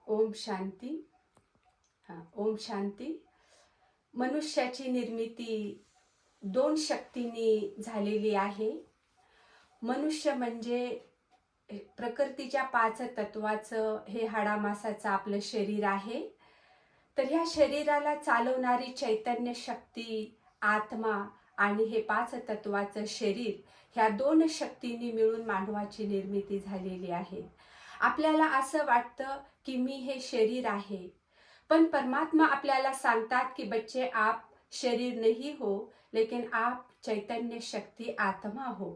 ओम शांती. ओम शांती. मनुष्याची निर्मिती दोन शक्तींनी झालेली आहे. मनुष्य म्हणजे प्रकृतीच्या 5 तत्वाचं हे हाडामासाचं आपलं शरीर आहे. तर ह्या शरीराला चालवणारी चैतन्य शक्ती, आत्मा आणि हे 5 तत्वाचं शरीर, ह्या दोन शक्तींनी मिळून मानवाची निर्मिती झालेली आहे. आपल्याला असं वाटतं की मी हे शरीर आहे, पण परमात्मा आपल्याला सांगतात कि बच्चे आप शरीर नहीं हो, लेकिन आप चैतन्य शक्ती आत्मा हो.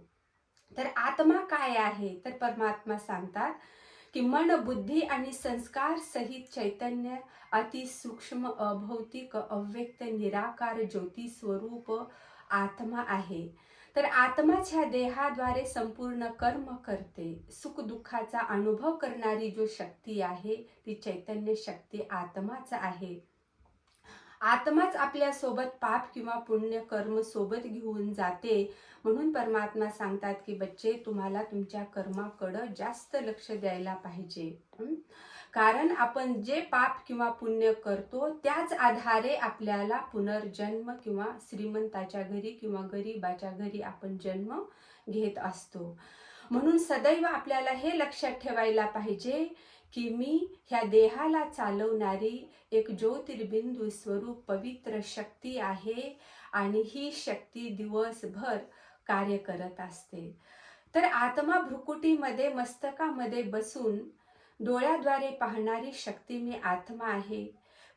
तर आत्मा काय आहे? तर परमात्मा सांगतात की मन, बुद्धी आणि संस्कार सहित चैतन्य अति सूक्ष्म, अभौतिक, अव्यक्त, निराकार ज्योती स्वरूप आत्मा आहे. तर आत्माच ह्या देहाद्वारे संपूर्ण कर्म करते. सुख दुःखाचा अनुभव करणारी जो शक्ती आहे ती चैतन्य शक्ती आत्माच आहे. आत्माच आपल्या सोबत पाप किंवा पुण्य कर्म सोबत घेऊन जाते. म्हणून परमात्मा सांगतात की बच्चे, तुम्हाला तुमच्या कर्माकडे जास्त लक्ष द्यायला पाहिजे. कारण आपण जे पाप किंवा पुण्य करतो त्याच आधारे आपल्याला पुनर्जन्म किंवा श्रीमंताच्या घरी किंवा गरीबाच्या घरी आपण जन्म घेत असतो. म्हणून सदैव आपल्याला हे लक्षात ठेवायला पाहिजे की मी ह्या देहाला चालवणारी एक ज्योतिर्बिंदू स्वरूप पवित्र शक्ती आहे आणि ही शक्ती दिवसभर कार्य करत असते. तर आत्मा भ्रुकुटीमध्ये मस्तकामध्ये बसून डोळ्याद्वारे पाहणारी शक्ती मी आत्मा आहे.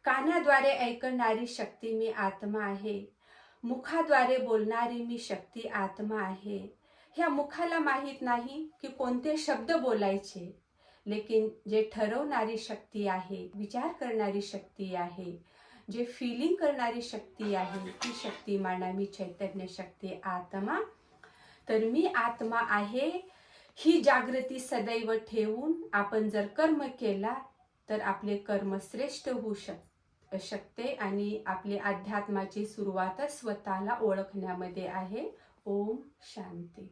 कानाद्वारे ऐकणारी शक्ती मी आत्मा आहे. मुखाद्वारे बोलणारी मी शक्ती आत्मा आहे. ह्या मुखाला माहित नाही की कोणते शब्द बोलायचे, लेकिन जे ठरवणारी शक्ती आहे, विचार करणारी शक्ती आहे, जे फीलिंग करणारी शक्ती आहे, ती शक्ती माना मी चैतन्य शक्ती आत्मा. तर मी आत्मा आहे ही जागृती सदैव ठेवून आपण जर कर्म केला तर आपले कर्म श्रेष्ठ होऊ शकते आणि आपली अध्यात्माची सुरुवात स्वतःला ओळखण्यामध्ये आहे. ओम शांती.